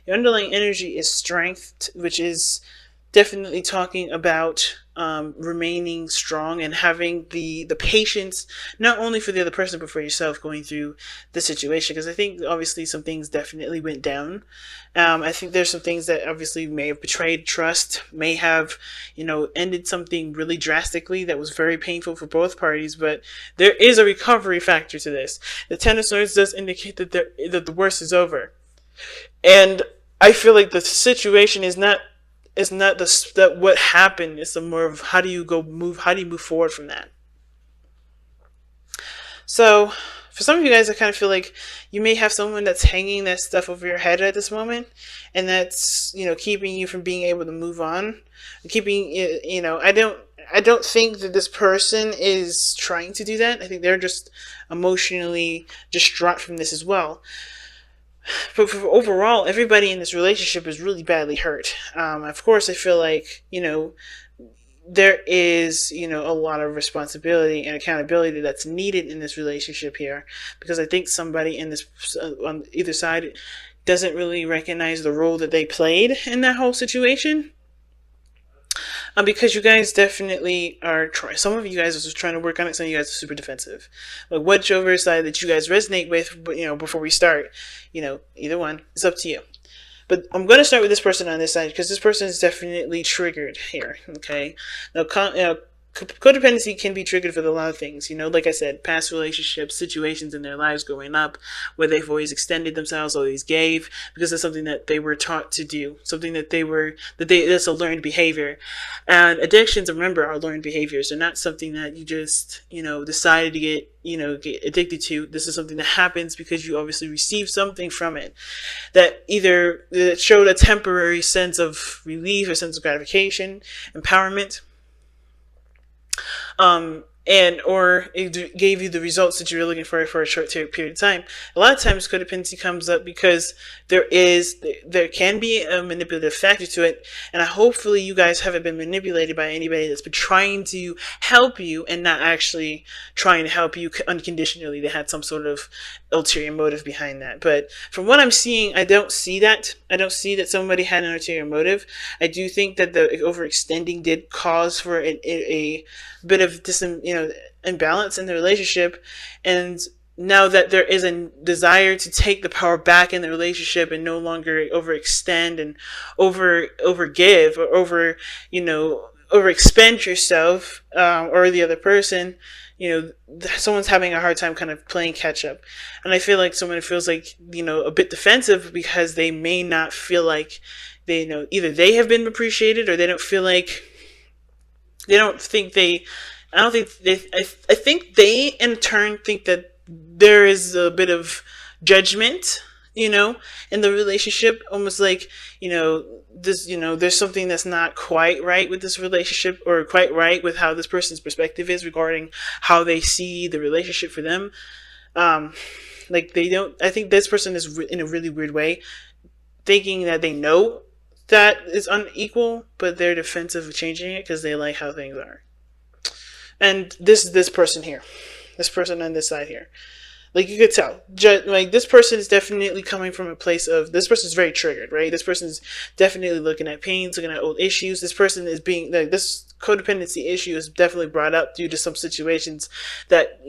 Your underlying energy is strength, which is definitely talking about remaining strong and having the patience, not only for the other person but for yourself going through the situation. Because I think obviously some things definitely went down. I think there's some things that obviously may have betrayed trust, may have, ended something really drastically that was very painful for both parties. But there is a recovery factor to this. The Ten of Swords does indicate that the worst is over, and I feel like the situation is not, that what happened. It's a more of how do you move forward from that. So for some of you guys, I kind of feel like you may have someone that's hanging that stuff over your head at this moment, and that's, keeping you from being able to move on, keeping, I don't think that this person is trying to do that. I think they're just emotionally distraught from this as well. But for overall, everybody in this relationship is really badly hurt. Of course, I feel like, there is, a lot of responsibility and accountability that's needed in this relationship here, because I think somebody in this, on either side, doesn't really recognize the role that they played in that whole situation. Because you guys definitely are trying. Some of you guys are just trying to work on it. Some of you guys are super defensive. Like whichever side that you guys resonate with, but before we start, either one, it's up to you. But I'm going to start with this person on this side because this person is definitely triggered here. Okay, now codependency can be triggered for a lot of things. Like I said, past relationships, situations in their lives growing up where they've always extended themselves, always gave, because it's something that they were taught to do, something that's a learned behavior. And addictions, remember, are learned behaviors. They're not something that you just, decided to get addicted to. This is something that happens because you obviously received something from it that either showed a temporary sense of relief, a sense of gratification, empowerment, or it gave you the results that you were looking for a short period of time. A lot of times codependency comes up because there can be a manipulative factor to it, and hopefully you guys haven't been manipulated by anybody that's been trying to help you and not actually trying to help you unconditionally. They had some sort of ulterior motive behind that. But from what I'm seeing, I don't see that. I don't see that somebody had an ulterior motive. I do think that the overextending did cause for a bit of imbalance in the relationship, and now that there is a desire to take the power back in the relationship and no longer overextend and overgive or overexpend yourself, or the other person, someone's having a hard time kind of playing catch up. And I feel like someone feels like, a bit defensive because they may not feel like either they have been appreciated, or they don't feel like, I think they in turn think that there is a bit of judgment, in the relationship, almost like, there's something that's not quite right with this relationship, or quite right with how this person's perspective is regarding how they see the relationship for them. Like I think this person is in a really weird way, thinking that they know that is unequal, but they're defensive of changing it because they like how things are. And this person here, this person on this side here, like you could tell, like this person is definitely coming from a place of, this person is very triggered, right? This person is definitely looking at pains, looking at old issues. This person is being, like, this codependency issue is definitely brought up due to some situations that,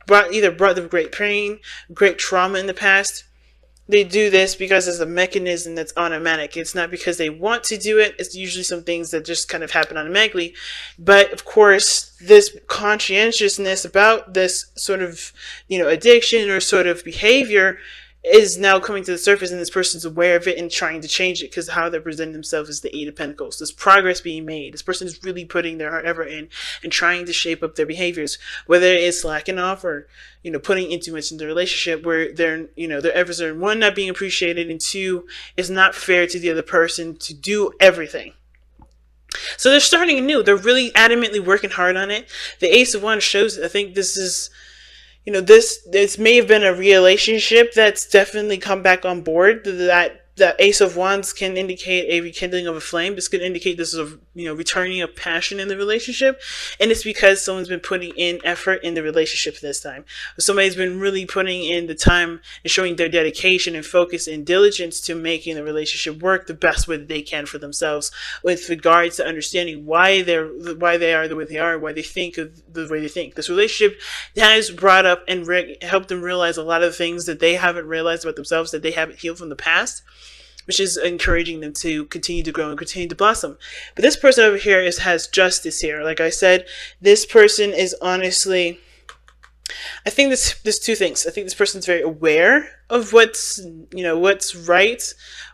brought them great pain, great trauma in the past. They do this because it's a mechanism that's automatic. It's not because they want to do it. It's usually some things that just kind of happen automatically. But of course, this conscientiousness about this sort of, addiction or sort of behavior is now coming to the surface, and this person's aware of it and trying to change it because how they're presenting themselves is the Eight of Pentacles. There's progress being made. This person is really putting their heart effort in and trying to shape up their behaviors, whether it's slacking off or, putting in too much in the relationship where their efforts are, one, not being appreciated, and two, it's not fair to the other person to do everything. So they're starting anew. They're really adamantly working hard on it. The Ace of Wands shows, I think this is, this may have been a relationship that's definitely come back on board, that the Ace of Wands can indicate a rekindling of a flame. This could indicate this is a, returning of passion in the relationship. And it's because someone's been putting in effort in the relationship this time. Somebody's been really putting in the time and showing their dedication and focus and diligence to making the relationship work the best way that they can for themselves, with regards to understanding why they are the way they are, why they think of the way they think. This relationship has brought up and helped them realize a lot of things that they haven't realized about themselves, that they haven't healed from the past, which is encouraging them to continue to grow and continue to blossom. But this person over here has justice here. Like I said, this person is honestly, I think there's two things. I think this person's very aware of what's right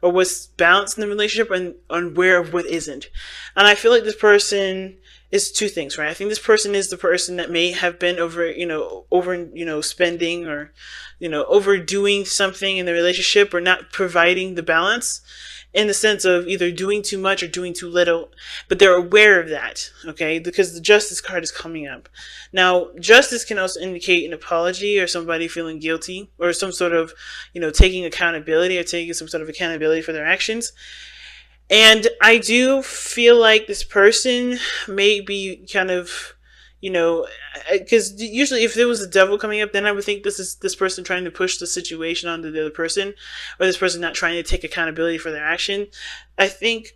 or what's balanced in the relationship, and unaware of what isn't. And I feel like this person is two things, right? I think this person is the person that may have been over spending, or overdoing something in the relationship, or not providing the balance, in the sense of either doing too much or doing too little, but they're aware of that, okay? Because the Justice card is coming up. Now, Justice can also indicate an apology, or somebody feeling guilty, or some sort of, taking accountability, or taking some sort of accountability for their actions. And I do feel like this person may be kind of, because usually if there was a devil coming up, then I would think this is this person trying to push the situation onto the other person, or this person not trying to take accountability for their action. I think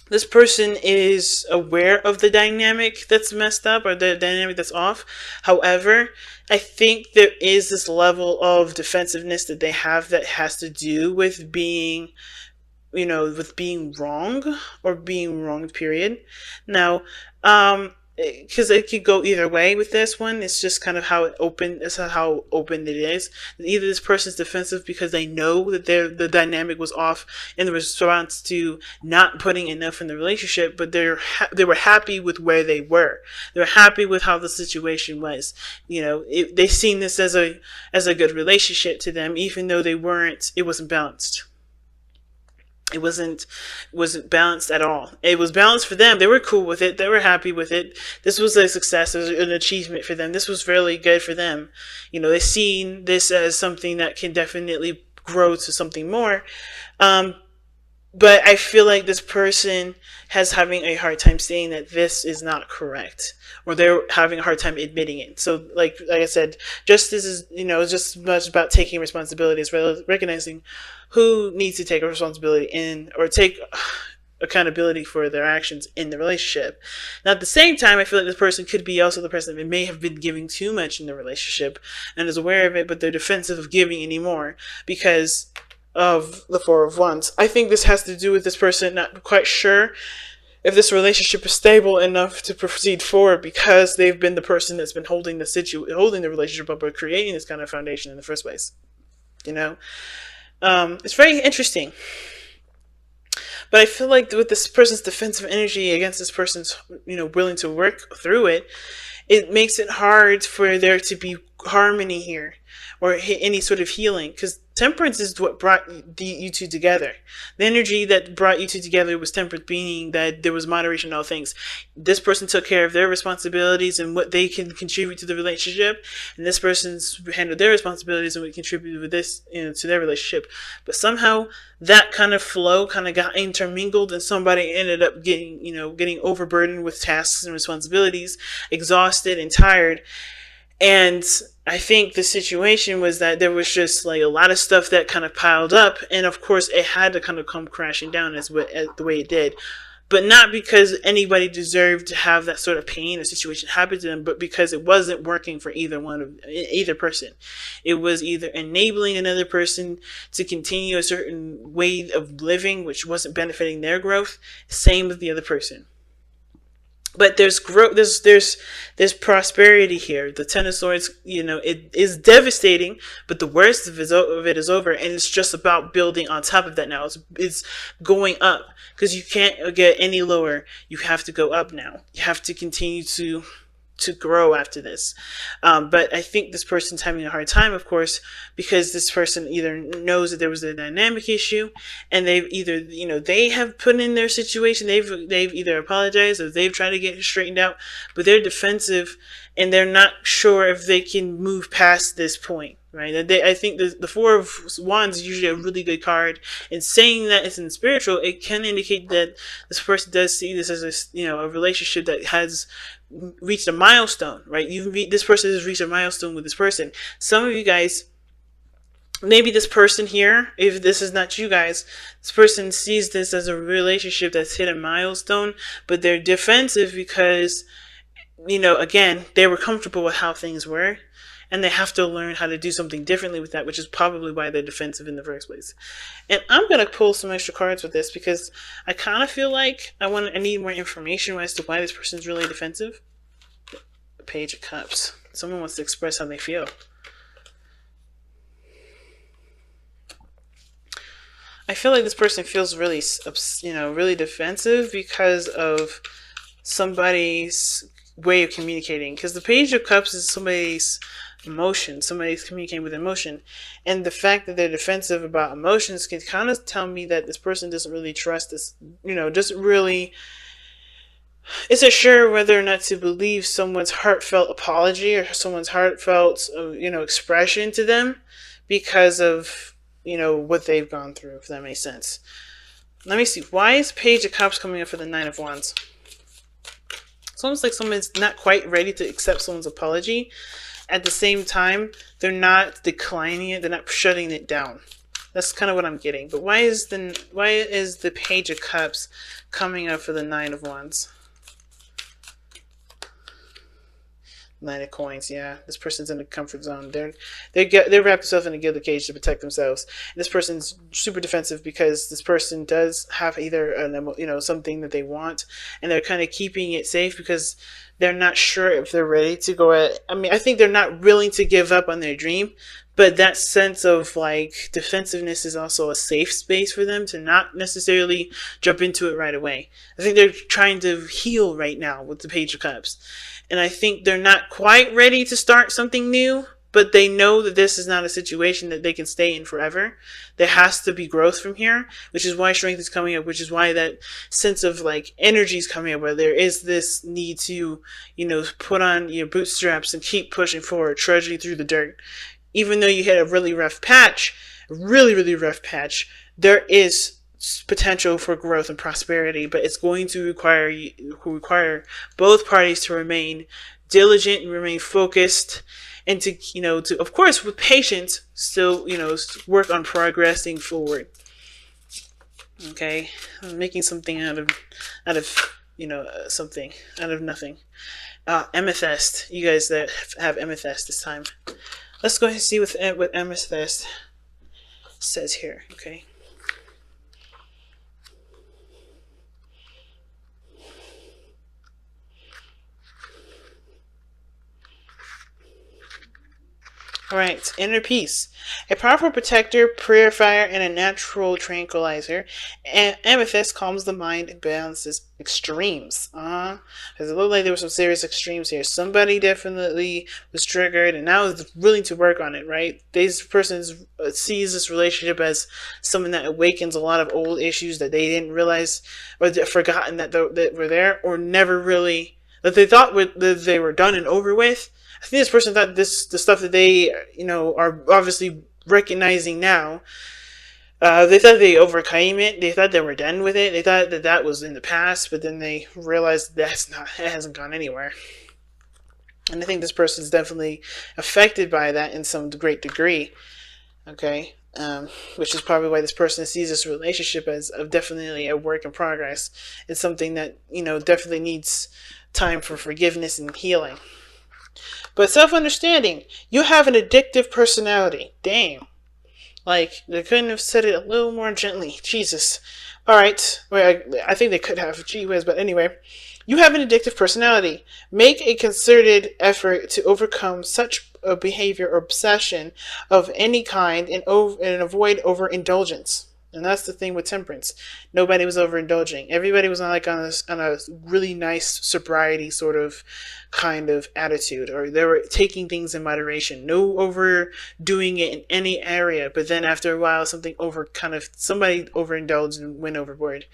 this person is aware of the dynamic that's messed up, or the dynamic that's off. However, I think there is this level of defensiveness that they have that has to do with being wrong, or being wronged, period. Now, because it could go either way with this one. It's just kind of how open it is. Either this person's defensive because they know that the dynamic was off in the response to not putting enough in the relationship, but they were happy with where they were. They were happy with how the situation was. They seen this as a good relationship to them, even though it wasn't balanced. It wasn't balanced at all. It was balanced for them. They were cool with it. They were happy with it. This was a success. It was an achievement for them. This was really good for them. They seen this as something that can definitely grow to something more. But I feel like this person has having a hard time saying that this is not correct, or they're having a hard time admitting it. So like I said, justice is, just as much about taking responsibility as well as recognizing who needs to take a responsibility or take accountability for their actions in the relationship. Now, at the same time, I feel like this person could be also the person that may have been giving too much in the relationship and is aware of it, but they're defensive of giving anymore because of the Four of Wands. I think this has to do with this person not quite sure if this relationship is stable enough to proceed forward, because they've been the person that's been holding the relationship up, or creating this kind of foundation in the first place. It's very interesting. But I feel like with this person's defensive energy against this person's, willing to work through it, it makes it hard for there to be harmony here, or any sort of healing, because temperance is what brought you two together. The energy that brought you two together was temperance, meaning that there was moderation in all things. This person took care of their responsibilities and what they can contribute to the relationship, and this person's handled their responsibilities and what contributed with this, to their relationship. But somehow that kind of flow kind of got intermingled, and somebody ended up getting overburdened with tasks and responsibilities, exhausted and tired. And I think the situation was that there was just like a lot of stuff that kind of piled up, and of course it had to kind of come crashing down as the way it did. But not because anybody deserved to have that sort of pain or situation happen to them, but because it wasn't working for either person. It was either enabling another person to continue a certain way of living, which wasn't benefiting their growth. Same with the other person. But there's growth, there's prosperity here. The Ten of Swords, it is devastating, but the worst of it is over, and it's just about building on top of that now. It's going up, because you can't get any lower. You have to go up now. You have to continue to grow after this. But I think this person's having a hard time, of course, because this person either knows that there was a dynamic issue, and they've either, they have put in their situation, they've either apologized or they've tried to get it straightened out, but they're defensive and they're not sure if they can move past this point. right? I think the Four of Wands is usually a really good card, and saying that it's in spiritual, it can indicate that this person does see this as a relationship that has reached a milestone, right? This person has reached a milestone with this person. Some of you guys, maybe this person here, if this is not you guys, this person sees this as a relationship that's hit a milestone, but they're defensive because, again, they were comfortable with how things were, and they have to learn how to do something differently with that, which is probably why they're defensive in the first place. And I'm going to pull some extra cards with this because I kind of feel like I need more information as to why this person is really defensive. Page of Cups. Someone wants to express how they feel. I feel like this person feels really, really defensive because of somebody's way of communicating. Because the Page of Cups is somebody's emotion. Somebody's communicating with emotion. And the fact that they're defensive about emotions can kind of tell me that this person doesn't really trust this, doesn't really, isn't sure whether or not to believe someone's heartfelt apology or someone's heartfelt, expression to them because of, what they've gone through, if that makes sense. Let me see. Why is Page of Cups coming up for the Nine of Wands? It's almost like someone's not quite ready to accept someone's apology. At the same time, they're not declining it. They're not shutting it down. That's kind of what I'm getting. But why is the Page of Cups coming up for the Nine of Wands? Nine of Coins, yeah. This person's in a comfort zone. They wrap themselves in a gilded cage to protect themselves. And this person's super defensive because this person does have either something that they want, and they're kind of keeping it safe because they're not sure if they're ready to go at. I think they're not willing to give up on their dream, but that sense of defensiveness is also a safe space for them to not necessarily jump into it right away. I think they're trying to heal right now with the Page of Cups. And I think they're not quite ready to start something new, but they know that this is not a situation that they can stay in forever. There has to be growth from here, which is why strength is coming up, which is why that sense of energy is coming up, where there is this need to, put on your bootstraps and keep pushing forward, trudging through the dirt. Even though you hit a really rough patch, there is potential for growth and prosperity, but it's going to require both parties to remain diligent and remain focused, and to of course with patience still work on progressing forward. Okay, I'm making something out of something out of nothing. Amethyst. You guys that have amethyst this time, let's go ahead and see what amethyst says here. Okay. Alright, inner peace. A powerful protector, purifier, and a natural tranquilizer. Amethyst calms the mind and balances extremes. Because it looked like there were some serious extremes here. Somebody definitely was triggered and now is willing to work on it, right? This person sees this relationship as something that awakens a lot of old issues that they didn't realize or forgotten that were there, or never really, that they thought that they were done and over with. I think this person thought the stuff that they, are obviously recognizing now, they thought they overcame it. They thought they were done with it. They thought that was in the past, but then they realized it hasn't gone anywhere. And I think this person is definitely affected by that in some great degree. Okay. Which is probably why this person sees this relationship as definitely a work in progress. It's something that, definitely needs time for forgiveness and healing. But self-understanding, you have an addictive personality. Damn. They couldn't have said it a little more gently. Jesus. Alright. Well, I think they could have. Gee whiz. But anyway. You have an addictive personality. Make a concerted effort to overcome such a behavior or obsession of any kind and avoid overindulgence. And that's the thing with temperance. Nobody was overindulging. Everybody was on a really nice sobriety sort of kind of attitude, or they were taking things in moderation. No overdoing it in any area. But then after a while, somebody overindulged and went overboard.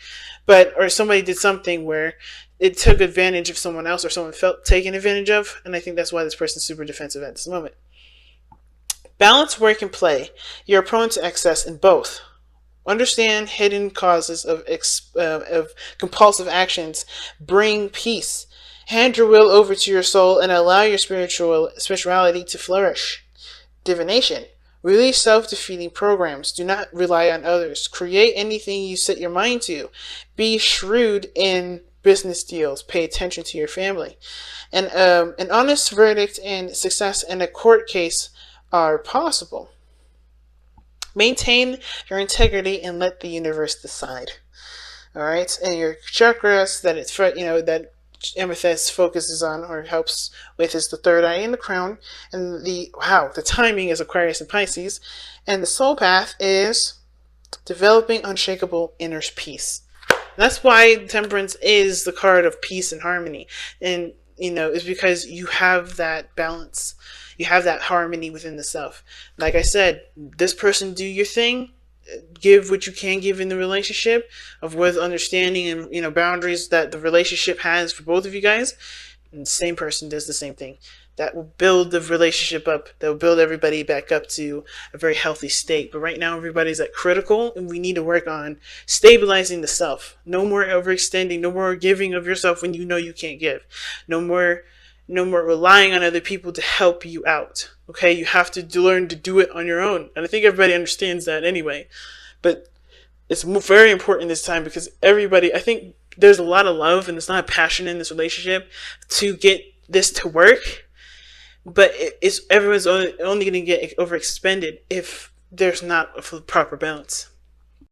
Or somebody did something where it took advantage of someone else, or someone felt taken advantage of. And I think that's why this person's super defensive at this moment. Balance work and play. You're prone to excess in both. Understand hidden causes of compulsive actions. Bring peace. Hand your will over to your soul and allow your spirituality to flourish. Divination. Release self-defeating programs. Do not rely on others. Create anything you set your mind to. Be shrewd in business deals. Pay attention to your family. And an honest verdict and success in a court case are possible. Maintain your integrity and let the universe decide. All right, and your chakras that it's that amethyst focuses on or helps with is the third eye and the crown, and the timing is Aquarius and Pisces, and the soul path is developing unshakable inner peace. That's why Temperance is the card of peace and harmony, and it's because you have that balance. You have that harmony within the self. Like I said, this person, do your thing. Give what you can give in the relationship with understanding and boundaries that the relationship has for both of you guys. And the same person does the same thing. That will build the relationship up. That will build everybody back up to a very healthy state. But right now everybody's at critical, and we need to work on stabilizing the self. No more overextending. No more giving of yourself when you know you can't give. No more relying on other people to help you out. Okay, you have to learn to do it on your own. And I think everybody understands that anyway. But it's very important this time because I think there's a lot of love and there's not passion in this relationship to get this to work. But everyone's only going to get overexpended if there's not a proper balance.